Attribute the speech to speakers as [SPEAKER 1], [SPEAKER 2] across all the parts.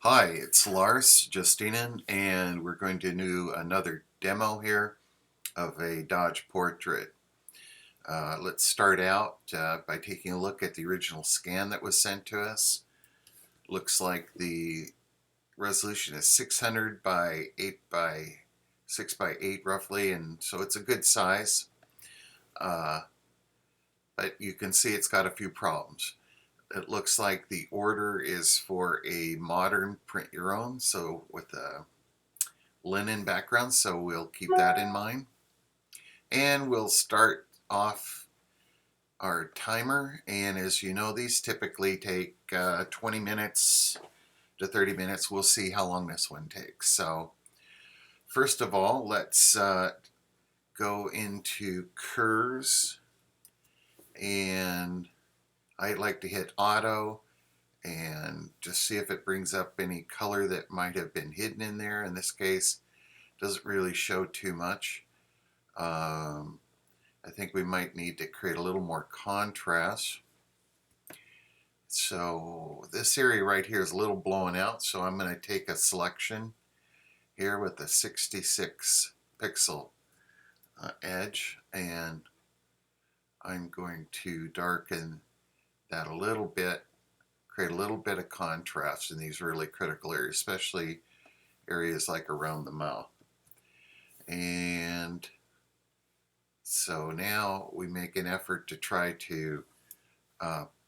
[SPEAKER 1] Hi, it's Lars Justinen, and we're going to do another demo here of a Dodge portrait. Let's start out by taking a look at the original scan that was sent to us. Looks like the resolution is 600 by 8 by 6 by 8 roughly, and so it's a good size. Uh, but you can see it's got a few problems. It looks like the order is for a modern print your own, so with a linen background, so we'll keep that in mind. And we'll start off our timer, and as you know, these typically take 20 minutes to 30 minutes. We'll see how long this one takes. So first of all, let's go into curves, and I like to hit auto and just see if it brings up any color that might have been hidden in there. In this case, doesn't really show too much. I think we might need to create a little more contrast. So this area right here is a little blown out, so I'm going to take a selection here with a 66 pixel edge, and I'm going to darken that a little bit, create a little bit of contrast in these really critical areas, especially areas like around the mouth. And so now we make an effort to try to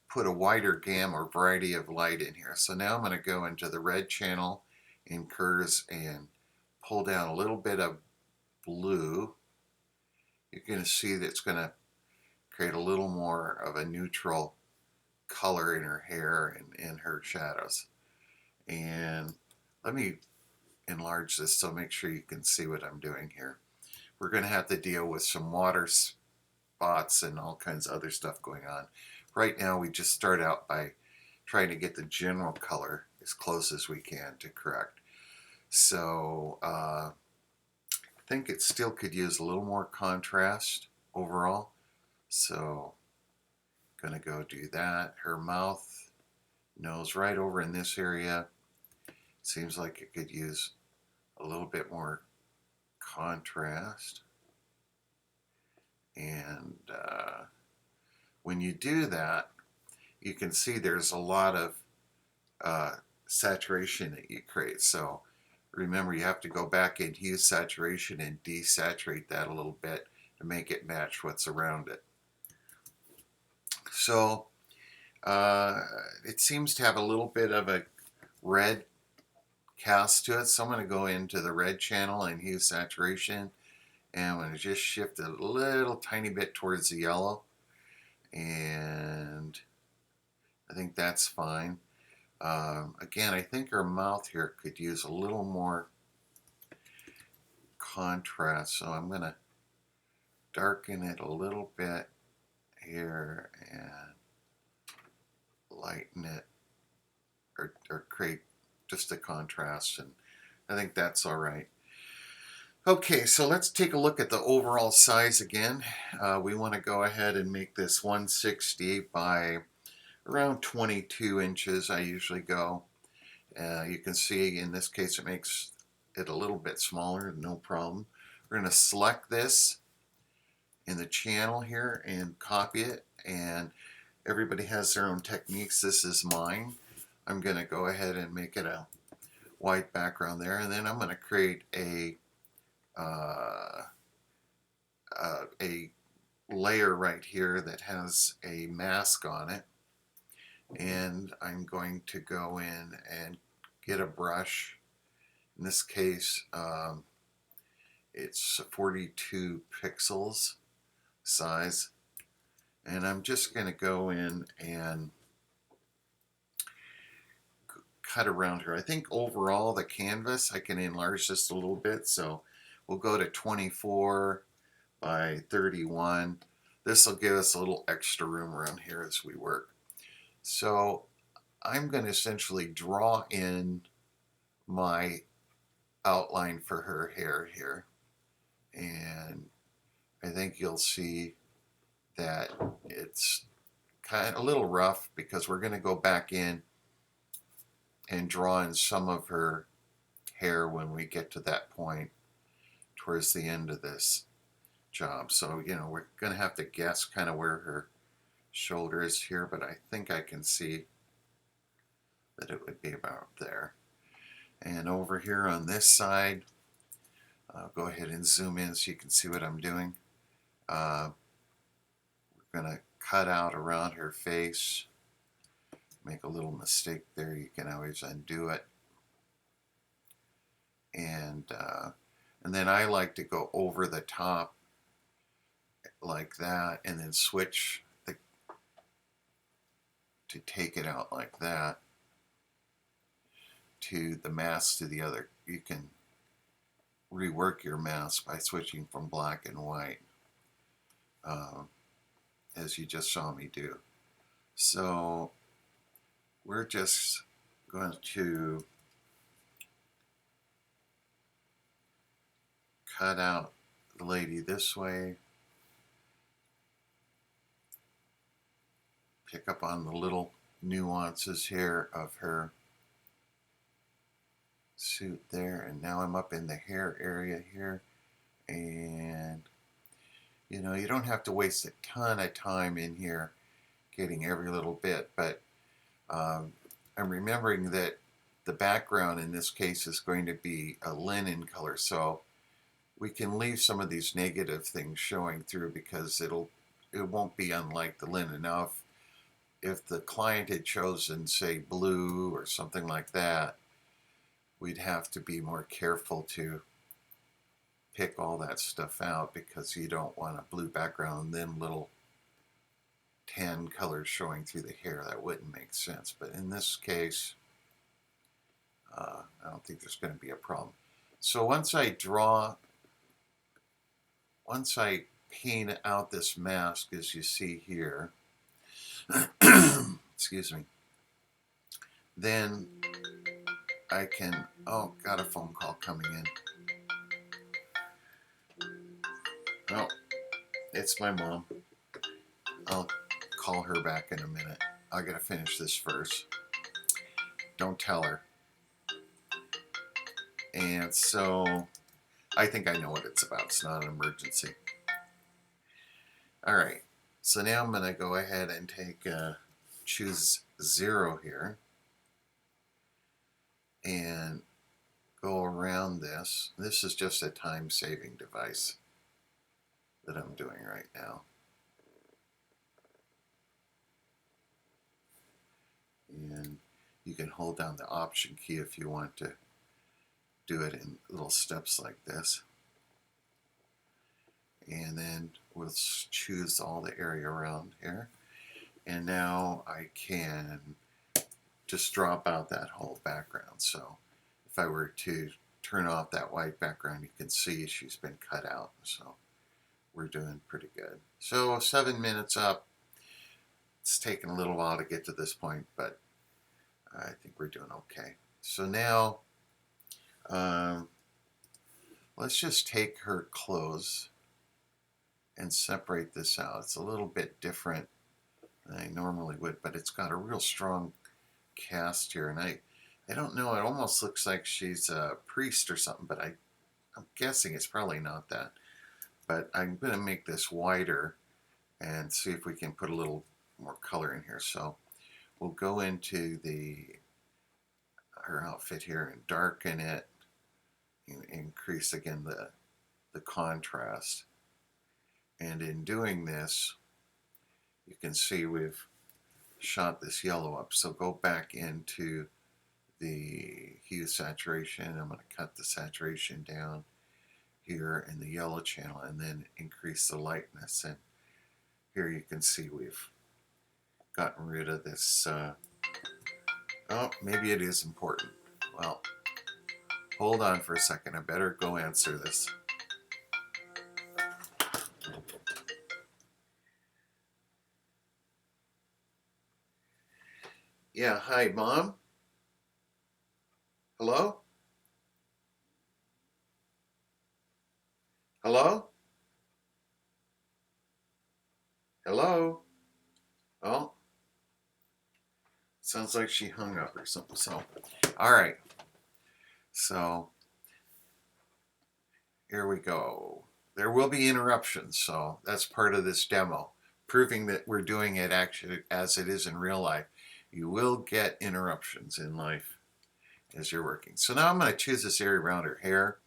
[SPEAKER 1] put a wider gamma or variety of light in here. So now I'm going to go into the red channel in curves and pull down a little bit of blue. You're going to see that it's going to create a little more of a neutral color in her hair and in her shadows. And let me enlarge this so make sure you can see what I'm doing here. We're going to have to deal with some water spots and all kinds of other stuff going on. Right now we just start out by trying to get the general color as close as we can to correct. So I think it still could use a little more contrast overall. So I'm going to go do that. Her mouth, nose right over in this area. Seems like it could use a little bit more contrast. And when you do that, you can see there's a lot of saturation that you create. So remember, you have to go back and use saturation and desaturate that a little bit to make it match what's around it. So it seems to have a little bit of a red cast to it. So I'm going to go into the red channel and use saturation. And I'm going to just shift it a little tiny bit towards the yellow. And I think that's fine. Again, I think our mouth here could use a little more contrast, so I'm going to darken it a little bit here and lighten it or create just a contrast, and I think that's all right. Okay, so let's take a look at the overall size again. We want to go ahead and make this 160 by around 22 inches. I usually go. You can see in this case it makes it a little bit smaller, no problem. We're going to select this in the channel here and copy it, and everybody has their own techniques. This is mine. I'm going to go ahead and make it a white background there, and then I'm going to create a layer right here that has a mask on it, and I'm going to go in and get a brush. In this case it's 42 pixels size, and I'm just going to go in and cut around here. I think overall the canvas I can enlarge just a little bit, so we'll go to 24 by 31. This will give us a little extra room around here as we work. So I'm going to essentially draw in my outline for her hair here, and I think you'll see that it's kind of a little rough because we're going to go back in and draw in some of her hair when we get to that point towards the end of this job. So, you know, we're going to have to guess kind of where her shoulder is here, but I think I can see that it would be about there. And over here on this side, I'll go ahead and zoom in so you can see what I'm doing. We're going to cut out around her face. Make a little mistake there, you can always undo it. And then I like to go over the top like that, and then switch to take it out like that to the mask to the other. You can rework your mask by switching from black and white, as you just saw me do. So we're just going to cut out the lady this way, pick up on the little nuances here of her suit there, and now I'm up in the hair area here. And you know, you don't have to waste a ton of time in here getting every little bit, but I'm remembering that the background in this case is going to be a linen color, so we can leave some of these negative things showing through because it won't be unlike the linen. Now if the client had chosen, say, blue or something like that, we'd have to be more careful to pick all that stuff out, because you don't want a blue background and then little tan colors showing through the hair. That wouldn't make sense. But in this case, I don't think there's going to be a problem. So once I paint out this mask, as you see here, excuse me, then I can, oh, got a phone call coming in. Oh, it's my mom. I'll call her back in a minute. I gotta finish this first. Don't tell her. And so I think I know what it's about. It's not an emergency. All right. So now I'm gonna go ahead and choose 0 here and go around this. This is just a time-saving device that I'm doing right now. And you can hold down the Option key if you want to do it in little steps like this. And then we'll choose all the area around here. And now I can just drop out that whole background. So if I were to turn off that white background, you can see she's been cut out. So we're doing pretty good. So 7 minutes up. It's taken a little while to get to this point, but I think we're doing okay. So now let's just take her clothes and separate this out. It's a little bit different than I normally would, but it's got a real strong cast here, and I don't know, it almost looks like she's a priest or something, but I'm guessing it's probably not that. But I'm going to make this wider and see if we can put a little more color in here. So we'll go into her outfit here and darken it and increase again the contrast. And in doing this, you can see we've shot this yellow up. So go back into the hue saturation. I'm going to cut the saturation down here in the yellow channel and then increase the lightness. And here you can see we've gotten rid of this. Oh, maybe it is important. Well, hold on for a second. I better go answer this. Yeah, hi, Mom? Hello? Hello? Hello? Oh, sounds like she hung up or something. So All right, so here we go. There will be interruptions, so that's part of this demo, proving that we're doing it actually as it is in real life. You will get interruptions in life as you're working. So now I'm going to choose this area around her hair.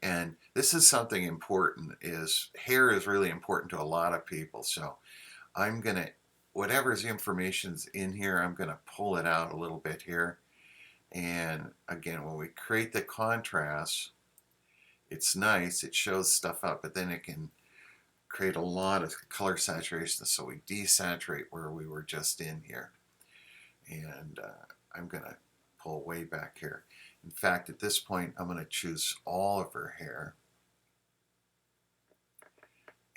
[SPEAKER 1] And this is something important, is hair is really important to a lot of people. So I'm going to, whatever's information's in here, I'm going to pull it out a little bit here. And again, when we create the contrast, it's nice, it shows stuff up, but then it can create a lot of color saturation. So we desaturate where we were just in here. And I'm going to pull way back here. In fact, at this point, I'm going to choose all of her hair.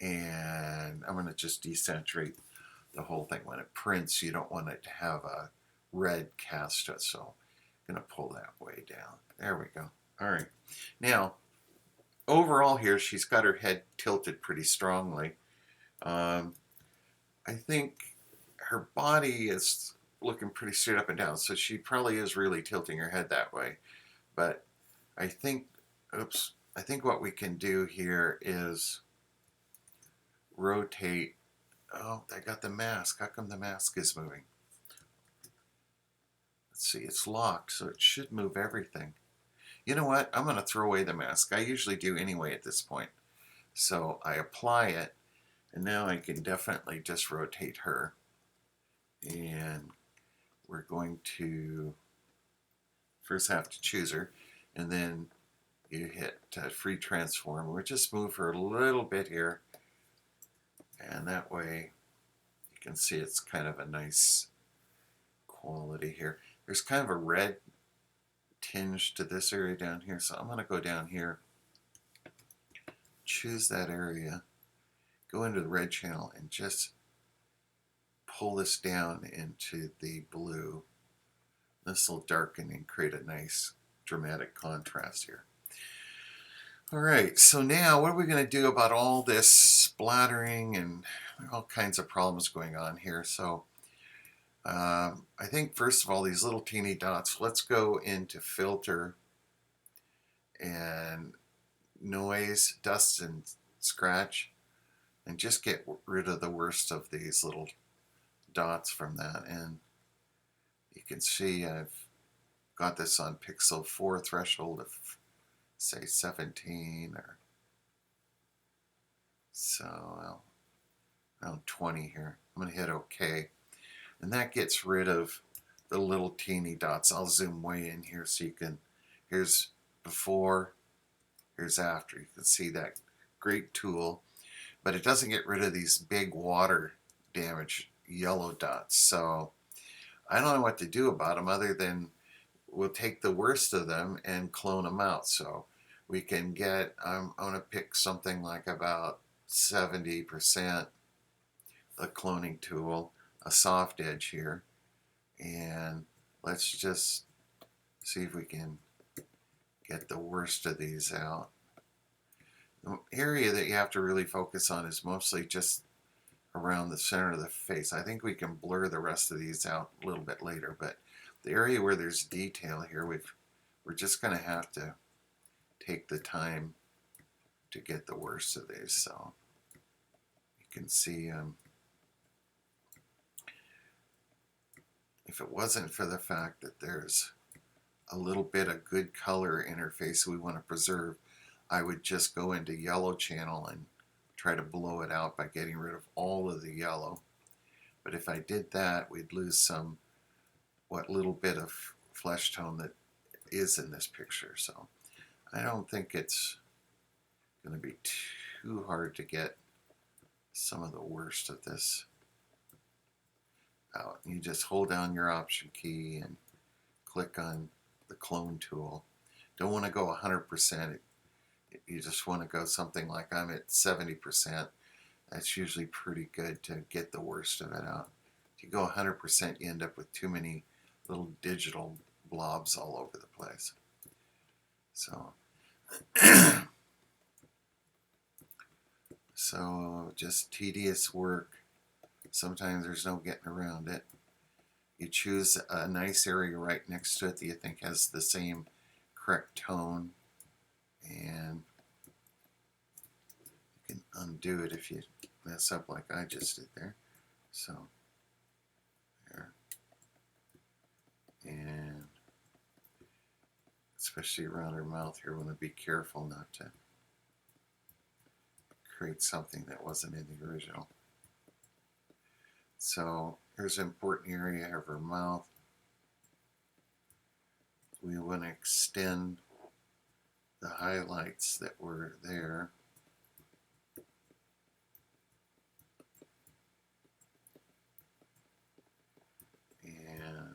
[SPEAKER 1] And I'm going to just desaturate the whole thing. When it prints, you don't want it to have a red cast to it. So I'm going to pull that way down. There we go. All right. Now, overall here, she's got her head tilted pretty strongly. I think her body is looking pretty straight up and down, so she probably is really tilting her head that way. But I think, I think what we can do here is rotate. Oh, I got the mask. How come the mask is moving? Let's see, it's locked, so it should move everything. You know what? I'm going to throw away the mask. I usually do anyway at this point. So I apply it, and now I can definitely just rotate her. And we're going to first have to choose her, and then you hit free transform. We'll just move her a little bit here, and that way you can see it's kind of a nice quality here. There's kind of a red tinge to this area down here, so I'm going to go down here, choose that area, go into the red channel, and just pull this down into the blue. This will darken and create a nice dramatic contrast here. All right, so now what are we going to do about all this splattering and all kinds of problems going on here? So I think first of all, these little teeny dots, let's go into filter and noise, dust and scratch, and just get rid of the worst of these little dots from that. And you can see I've got this on pixel 4 threshold of say 17 or so, around 20 here. I'm going to hit OK. And that gets rid of the little teeny dots. I'll zoom way in here so you can, here's before, here's after. You can see that great tool, but it doesn't get rid of these big water damage yellow dots. So I don't know what to do about them other than we'll take the worst of them and clone them out. So we can get, I'm going to pick something like about 70%, the cloning tool, a soft edge here, and let's just see if we can get the worst of these out. The area that you have to really focus on is mostly just around the center of the face. I think we can blur the rest of these out a little bit later, but the area where there's detail here, we're just going to have to take the time to get the worst of these. So you can see if it wasn't for the fact that there's a little bit of good color interface we want to preserve, I would just go into yellow channel and try to blow it out by getting rid of all of the yellow. But if I did that, we'd lose some, what little bit of flesh tone that is in this picture. So I don't think it's going to be too hard to get some of the worst of this out. You just hold down your option key and click on the clone tool. Don't want to go 100%. You just want to go something like I'm at 70%. That's usually pretty good to get the worst of it out. If you go 100%, you end up with too many little digital blobs all over the place. So, so just tedious work. Sometimes there's no getting around it. You choose a nice area right next to it that you think has the same correct tone, and you can undo it if you mess up like I just did there. So there, and especially around her mouth here, we want to be careful not to create something that wasn't in the original. So here's an important area of her mouth. We want to extend the highlights that were there. And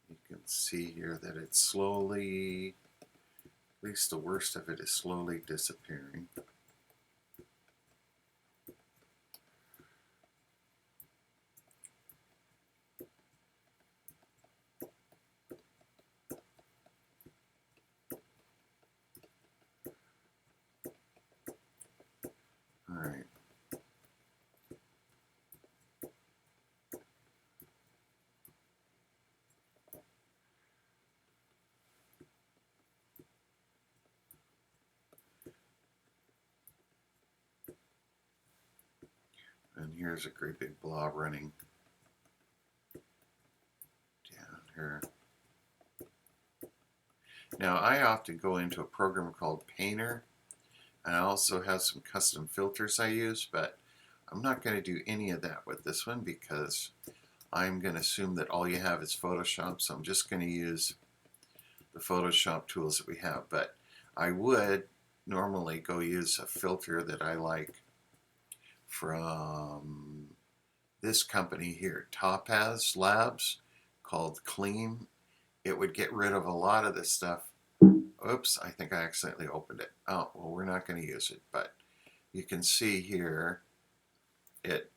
[SPEAKER 1] you can see here that it's slowly, at least the worst of it is slowly disappearing. All right. And here's a great big blob running down here. Now I often go into a program called Painter, and I also have some custom filters I use, but I'm not going to do any of that with this one because I'm going to assume that all you have is Photoshop, so I'm just going to use the Photoshop tools that we have. But I would normally go use a filter that I like from this company here, Topaz Labs, called Clean. It would get rid of a lot of this stuff. Oops, I think I accidentally opened it. Oh, well, we're not going to use it, but you can see here it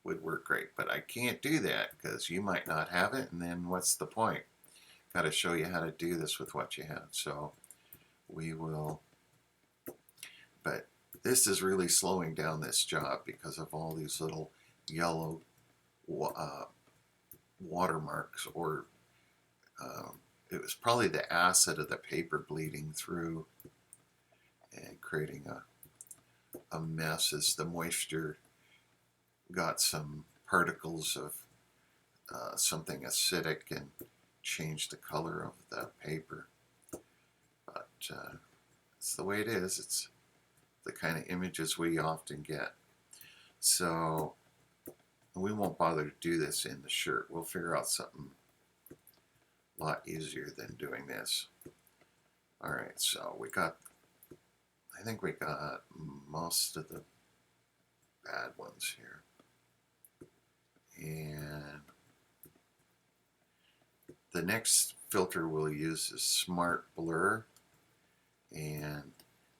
[SPEAKER 1] would work great. But I can't do that because you might not have it, and then what's the point? Got to show you how to do this with what you have. So we will, but this is really slowing down this job because of all these little yellow watermarks, or it was probably the acid of the paper bleeding through and creating a mess as the moisture got some particles of something acidic and changed the color of the paper. But it's the way it is. It's the kind of images we often get. So we won't bother to do this in the shirt. We'll figure out something a lot easier than doing this. All right, so I think we got most of the bad ones here. And the next filter we'll use is Smart Blur, and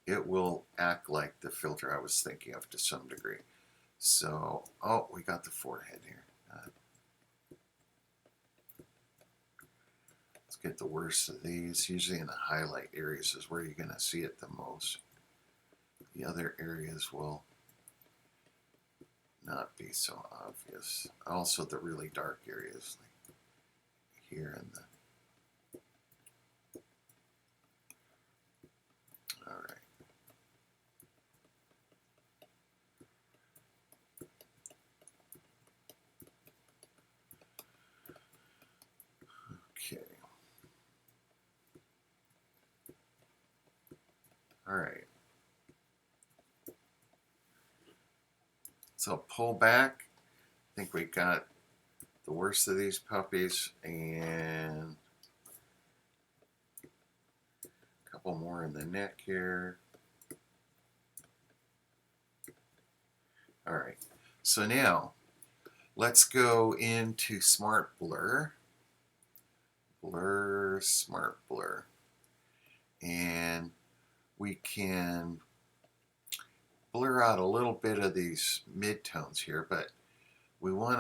[SPEAKER 1] it will act like the filter I was thinking of to some degree. So, oh, we got the forehead here. Let's get the worst of these. Usually in the highlight areas is where you're going to see it the most. The other areas will not be so obvious. Also the really dark areas, like here and the... All right. Okay. All right. So pull back. I think we got the worst of these puppies, and a couple more in the neck here. All right. So now let's go into Smart Blur. Smart Blur. And we can blur out a little bit of these midtones here, but we want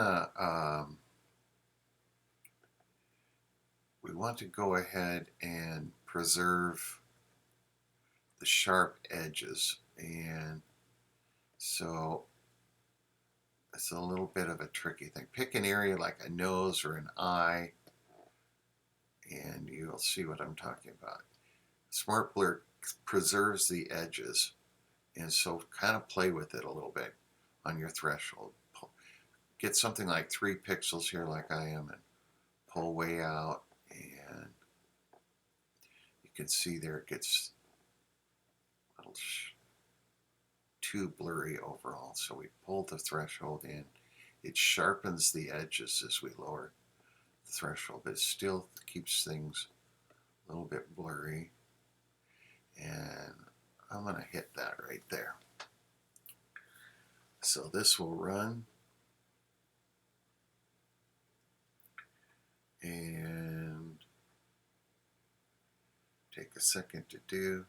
[SPEAKER 1] to go ahead and preserve the sharp edges. And So it's a little bit of a tricky thing. Pick an area like a nose or an eye, and you'll see what I'm talking about. Smart Blur preserves the edges, and so kind of play with it a little bit on your threshold. Get something like 3 pixels here like I am, and pull way out, and you can see there it gets a little too blurry overall. So we pull the threshold in. It sharpens the edges as we lower the threshold, but it still keeps things a little bit blurry. And I'm going to hit that right there. So this will run. And take a second to do.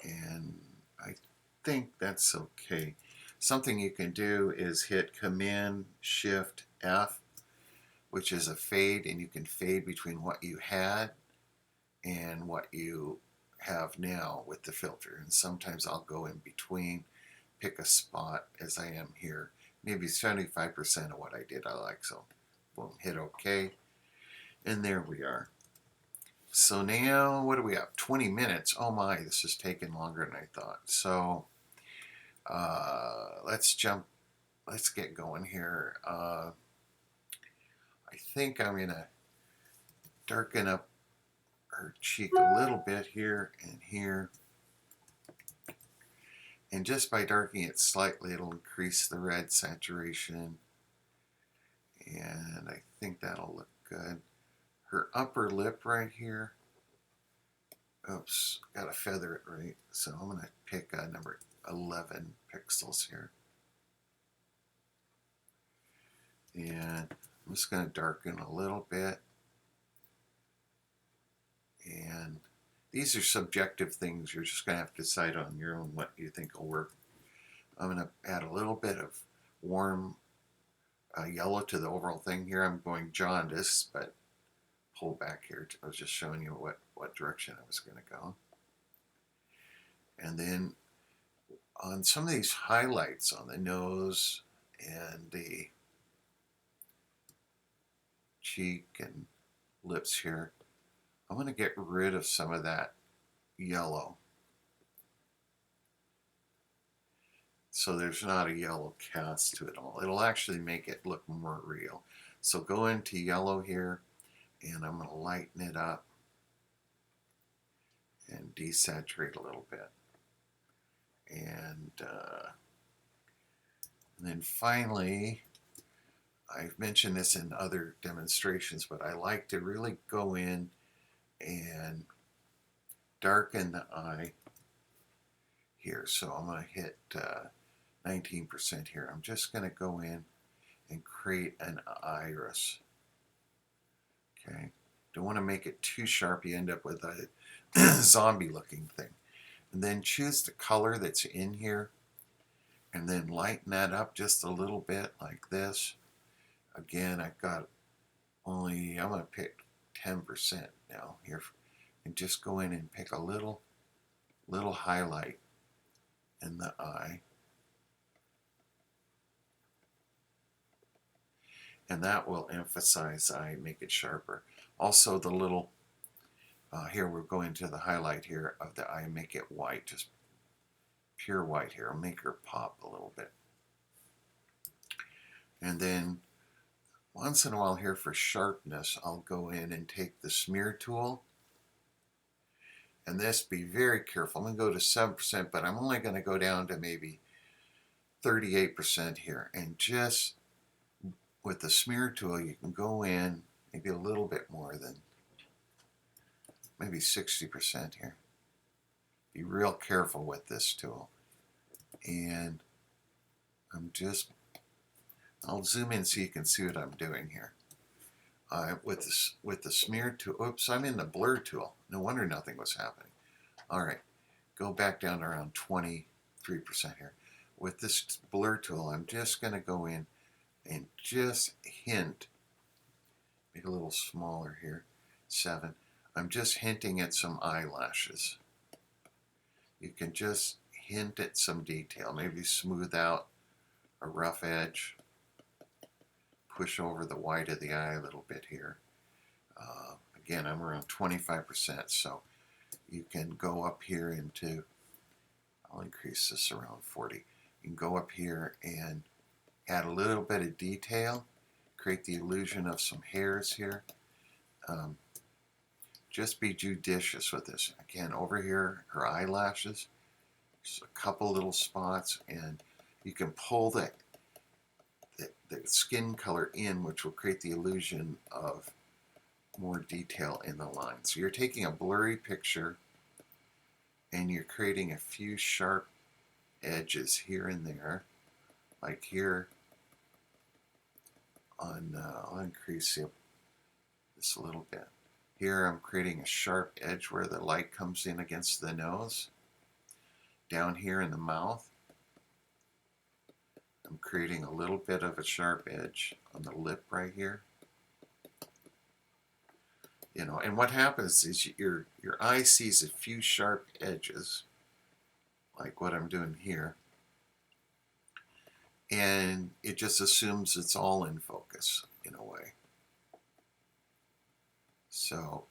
[SPEAKER 1] And I think that's okay. Something you can do is hit Command Shift F, which is a fade, and you can fade between what you had and what you have now with the filter. And sometimes I'll go in between, pick a spot as I am here. Maybe 75% of what I did I like, so boom, hit OK. And there we are. So now, what do we have? 20 minutes. Oh my, this has taken longer than I thought. So let's get going here. I think I'm going to darken up her cheek a little bit here and here. And just by darkening it slightly, it'll increase the red saturation. And I think that'll look good. Her upper lip right here. Oops, got to feather it right. So I'm going to pick number 11 pixels here. And I'm just going to darken a little bit. And these are subjective things. You're just going to have to decide on your own what you think will work. I'm going to add a little bit of warm yellow to the overall thing here. I'm going jaundice, but pull back here. I was just showing you what direction I was going to go. And then on some of these highlights on the nose and the cheek and lips here, I'm going to get rid of some of that yellow, so there's not a yellow cast to it all. It'll actually make it look more real. So go into yellow here, and I'm going to lighten it up and desaturate a little bit. And then finally, I've mentioned this in other demonstrations, but I like to really go in and darken the eye here. So I'm going to hit 19% here. I'm just going to go in and create an iris. Okay, don't want to make it too sharp. You end up with a zombie looking thing. And then choose the color that's in here, and then lighten that up just a little bit like this. Again, I've got only, I'm going to pick 10% now here, and just go in and pick a little highlight in the eye. And that will emphasize the eye, make it sharper. Also the little, here we're going to the highlight here of the eye, make it white, just pure white here. I'll make her pop a little bit. And then once in a while here for sharpness, I'll go in and take the smear tool. And this, be very careful. I'm going to go to 7%, but I'm only going to go down to maybe 38% here. And just with the smear tool, you can go in maybe a little bit more than maybe 60% here. Be real careful with this tool. And I'll zoom in so you can see what I'm doing here. With the smear tool, oops, I'm in the blur tool. No wonder nothing was happening. All right, go back down to around 23% here. With this blur tool, I'm just going to go in and just hint, make it a little smaller here, 7. I'm just hinting at some eyelashes. you can just hint at some detail, maybe smooth out a rough edge, push over the white of the eye a little bit here. Again, I'm around 25%, so you can go up here into, I'll increase this around 40. You can go up here and add a little bit of detail, create the illusion of some hairs here. Just be judicious with this. Again, over here, her eyelashes, just a couple little spots, and you can pull the skin color in, which will create the illusion of more detail in the line. So you're taking a blurry picture and you're creating a few sharp edges here and there, like here on, I'll increase this a little bit. Here I'm creating a sharp edge where the light comes in against the nose. Down here in the mouth, I'm creating a little bit of a sharp edge on the lip right here. You know, and what happens is your eye sees a few sharp edges, like what I'm doing here, and it just assumes it's all in focus in a way. So,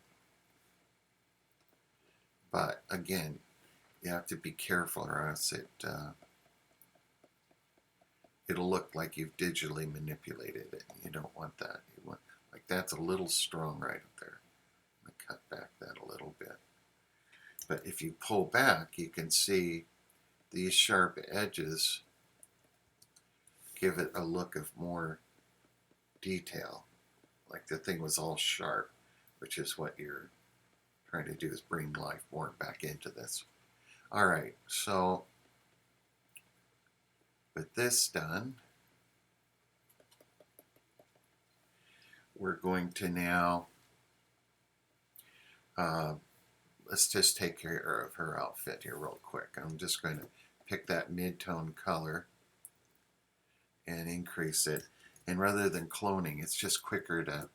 [SPEAKER 1] but again, you have to be careful, or else it'll look like you've digitally manipulated it. You don't want that. You want, like, that's a little strong right up there. I'm going to cut back that a little bit. But if you pull back, you can see these sharp edges give it a look of more detail, like the thing was all sharp, which is what you're trying to do, is bring life more back into this. All right, so with this done, we're going to now, let's just take care of her outfit here real quick. I'm just going to pick that mid-tone color and increase it. And rather than cloning, it's just quicker to,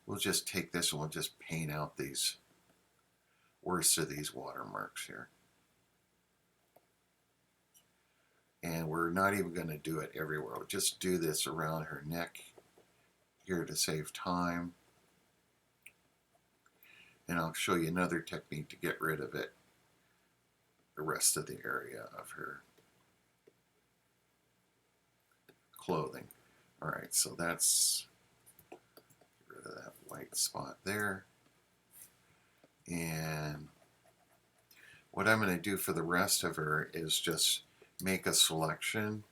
[SPEAKER 1] we'll just take this and we'll just paint out these worst of these watermarks here. And we're not even going to do it everywhere. We'll just do this around her neck here to save time. And I'll show you another technique to get rid of it, the rest of the area of her clothing. All right, so that's, get rid of that white spot there. And what I'm going to do for the rest of her is just make a selection,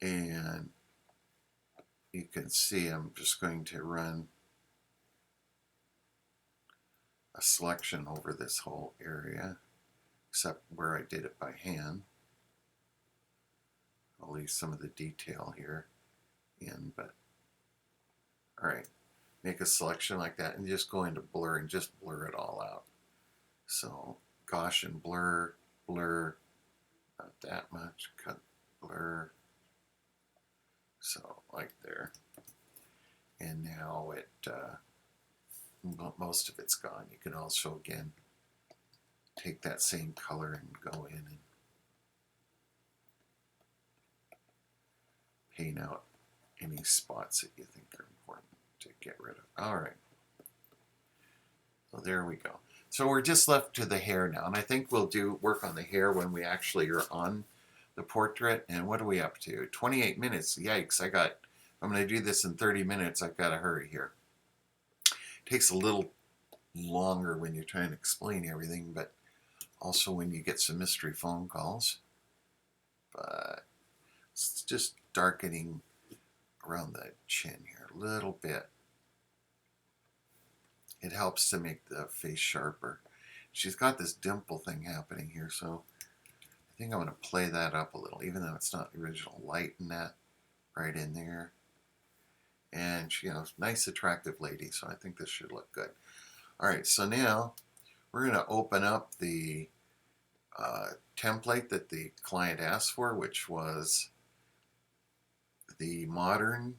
[SPEAKER 1] and you can see I'm just going to run a selection over this whole area, except where I did it by hand. I'll leave some of the detail here in, but all right, make a selection like that and just go into blur and just blur it all out. So Gaussian blur, blur, not that much, cut, blur, so like there. And now it, most of it's gone. You can also, again, take that same color and go in and paint out any spots that you think are important to get rid of. All right. So there we go. So we're just left to the hair now, and I think we'll do work on the hair when we actually are on the portrait. And what are we up to? 28 minutes. Yikes! I'm going to do this in 30 minutes. I've got to hurry here. It takes a little longer when you're trying to explain everything, but also when you get some mystery phone calls. But it's just darkening around the chin here a little bit. It helps to make the face sharper. She's got this dimple thing happening here, so I think I'm going to play that up a little, even though it's not the original light in that right in there. And she, nice, attractive lady, so I think this should look good. All right, so now we're going to open up the template that the client asked for, which was the modern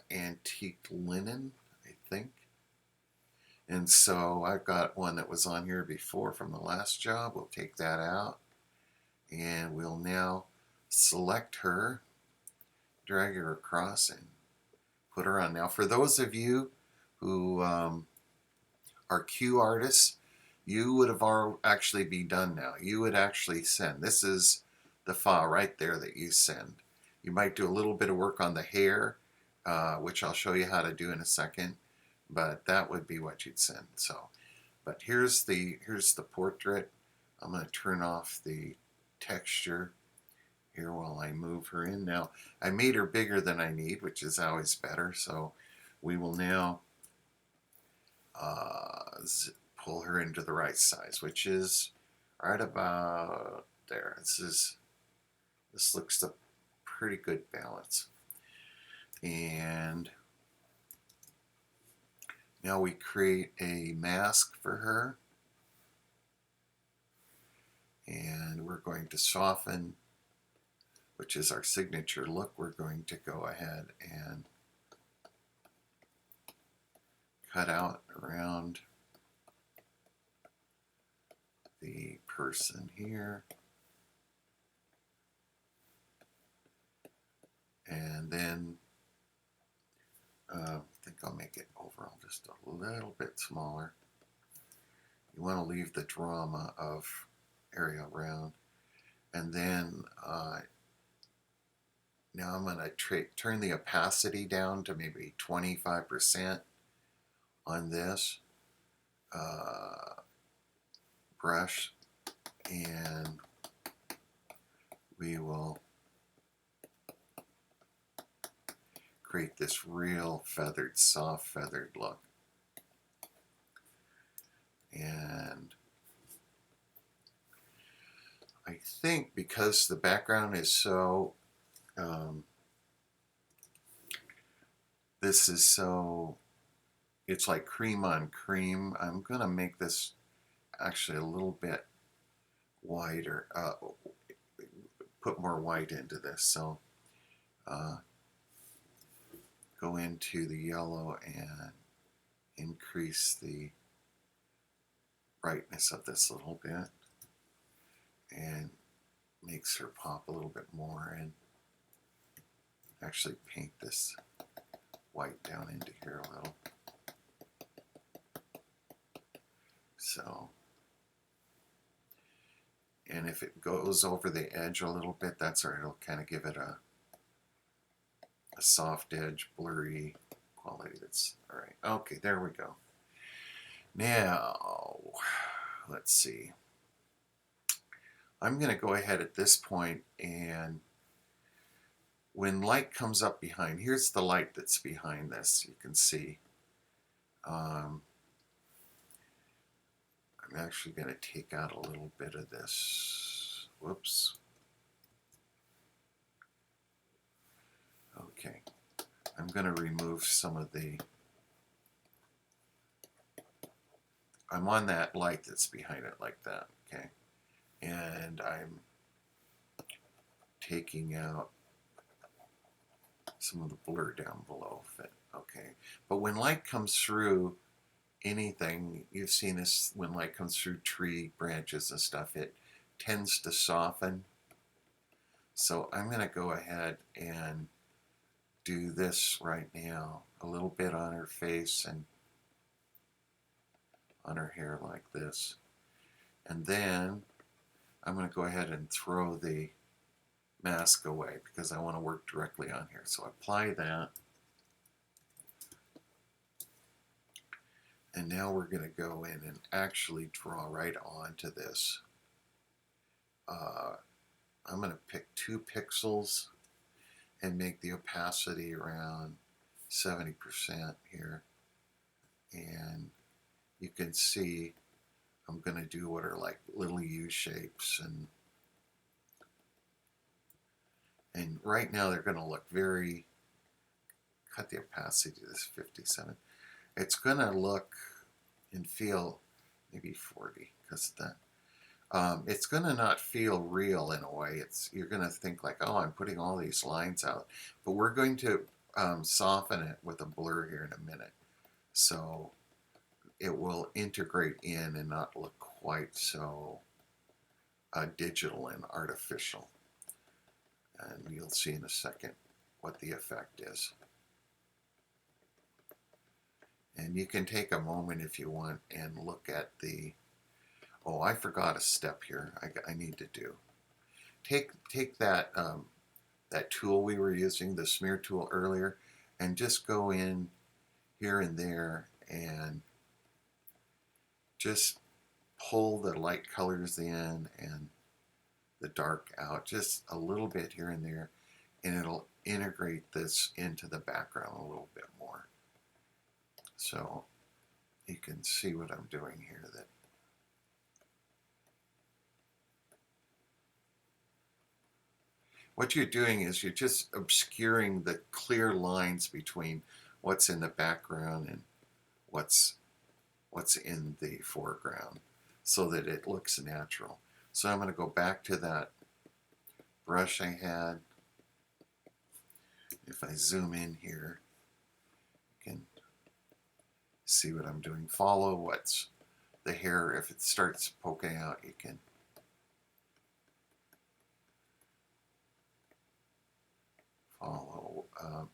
[SPEAKER 1] antique linen, I think. And so I've got one that was on here before from the last job. We'll take that out, and we'll now select her, drag her across, and put her on. Now, for those of you who are Q artists, you would have actually be done now. You would actually send. This is the file right there that you send. You might do a little bit of work on the hair, which I'll show you how to do in a second, but that would be what you'd send. So, but here's the portrait. I'm going to turn off the texture here while I move her in. Now, I made her bigger than I need, which is always better. So we will now pull her into the right size, which is right about there. This looks a pretty good balance. And now we create a mask for her. And we're going to soften, which is our signature look. We're going to go ahead and cut out around the person here. And then I think I'll make it overall just a little bit smaller. You want to leave the drama of area around. And then now I'm going to turn the opacity down to maybe 25% on this brush, and we will create this real feathered, soft feathered look. And I think because the background is so this is so, it's like cream on cream, I'm going to make this actually a little bit wider, put more white into this. So go into the yellow and increase the brightness of this a little bit, and makes her pop a little bit more, and actually paint this white down into here a little. So, and if it goes over the edge a little bit, that's all right. It'll kind of give it a soft edge, blurry quality. That's all right. Okay, there we go. Now, let's see. I'm going to go ahead at this point, and when light comes up behind, here's the light that's behind this, you can see. I'm actually going to take out a little bit of this. Whoops. Okay. I'm going to remove some of the, I'm on that light that's behind it like that, okay? And I'm taking out some of the blur down below it, okay? But when light comes through anything, you've seen this, when light comes through tree branches and stuff, it tends to soften. So I'm going to go ahead and do this right now, a little bit on her face and on her hair like this. And then I'm going to go ahead and throw the mask away because I want to work directly on here. So apply that. And now we're going to go in and actually draw right onto this. I'm going to pick 2 pixels and make the opacity around 70% here. And you can see I'm going to do what are like little U shapes, and right now they're going to look very, cut the opacity to this 57. It's going to look and feel maybe 40, because that it's going to not feel real in a way. You're going to think like, oh, I'm putting all these lines out, but we're going to soften it with a blur here in a minute. So it will integrate in and not look quite so digital and artificial. And you'll see in a second what the effect is. And you can take a moment if you want and look at the, oh, I forgot a step here I need to do. Take that, that tool we were using, the smear tool earlier, and just go in here and there and just pull the light colors in and the dark out just a little bit here and there, and it'll integrate this into the background a little bit more. So you can see what I'm doing here. That what you're doing is you're just obscuring the clear lines between what's in the background and what's in the foreground so that it looks natural. So I'm going to go back to that brush I had. If I zoom in here, you can see what I'm doing. Follow what's the hair. If it starts poking out, you can follow.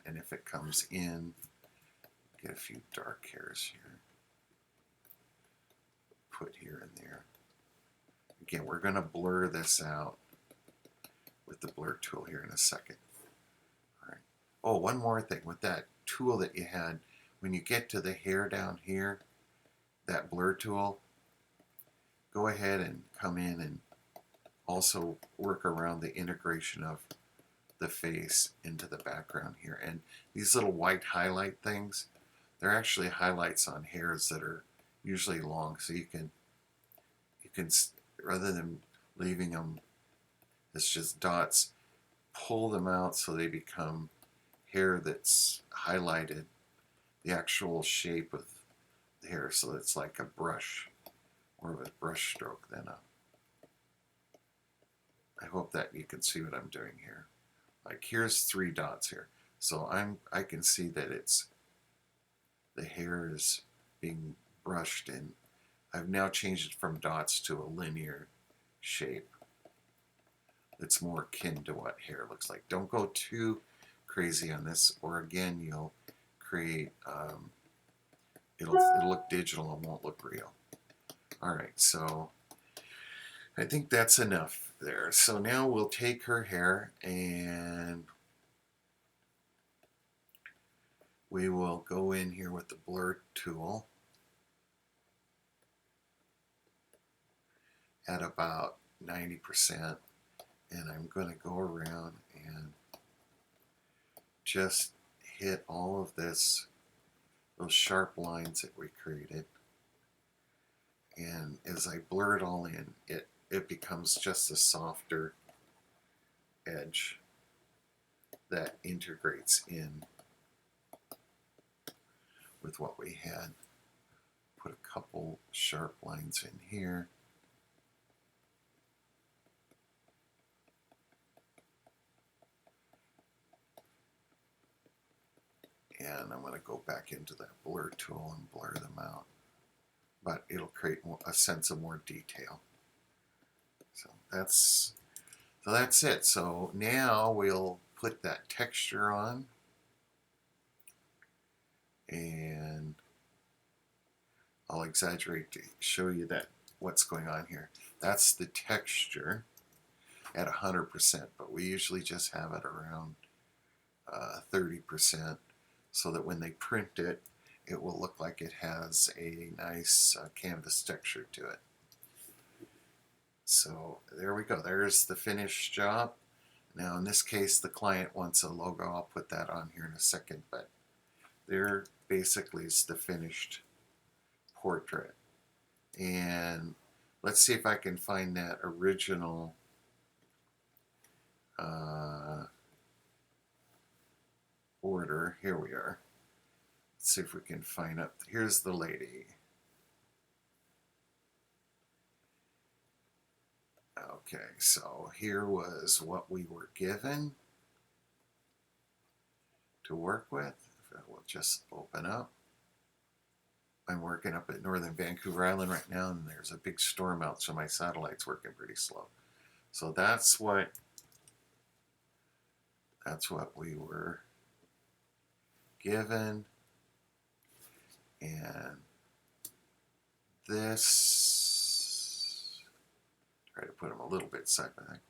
[SPEAKER 1] And if it comes in, get a few dark hairs here. Put here and there. Again, we're going to blur this out with the blur tool here in a second. All right. Oh, one more thing. With that tool that you had, when you get to the hair down here, that blur tool, go ahead and come in and also work around the integration of the face into the background here. And these little white highlight things, they're actually highlights on hairs that are usually long, so you can rather than leaving them as just dots, pull them out so they become hair that's highlighted, the actual shape of the hair, so it's like a brush, more of a brush stroke than a. I hope that you can see what I'm doing here. Like here's 3 dots here, so I can see that it's the hair is being brushed, and I've now changed it from dots to a linear shape that's more akin to what hair looks like. Don't go too crazy on this, or again you'll create it'll look digital and won't look real. All right, so I think that's enough there. So now we'll take her hair and we will go in here with the blur tool at about 90%, and I'm going to go around and just hit all of this, those sharp lines that we created. And as I blur it all in, it becomes just a softer edge that integrates in with what we had. Put a couple sharp lines in here. And I'm going to go back into that blur tool and blur them out. But it'll create a sense of more detail. So that's it. So now we'll put that texture on. And I'll exaggerate to show you that what's going on here. That's the texture at 100%, but we usually just have it around 30%, so that when they print it, it will look like it has a nice canvas texture to it. So there we go. There's the finished job. Now in this case, the client wants a logo. I'll put that on here in a second, but there basically is the finished portrait. And let's see if I can find that original order. Here we are. Let's see if we can find up. Here's the lady. Okay, so here was what we were given to work with. We'll just open up. I'm working up at northern Vancouver Island right now, and there's a big storm out, so my satellite's working pretty slow. So that's what we were given. And this, try to put them a little bit side by side.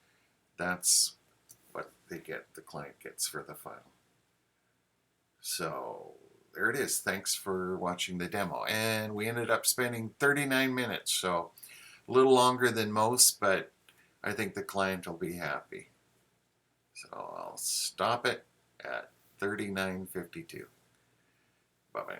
[SPEAKER 1] That's what they get, the client gets for the file. So there it is. Thanks for watching the demo. And we ended up spending 39 minutes, so a little longer than most, but I think the client will be happy. So I'll stop it at 39:52. Bye-bye.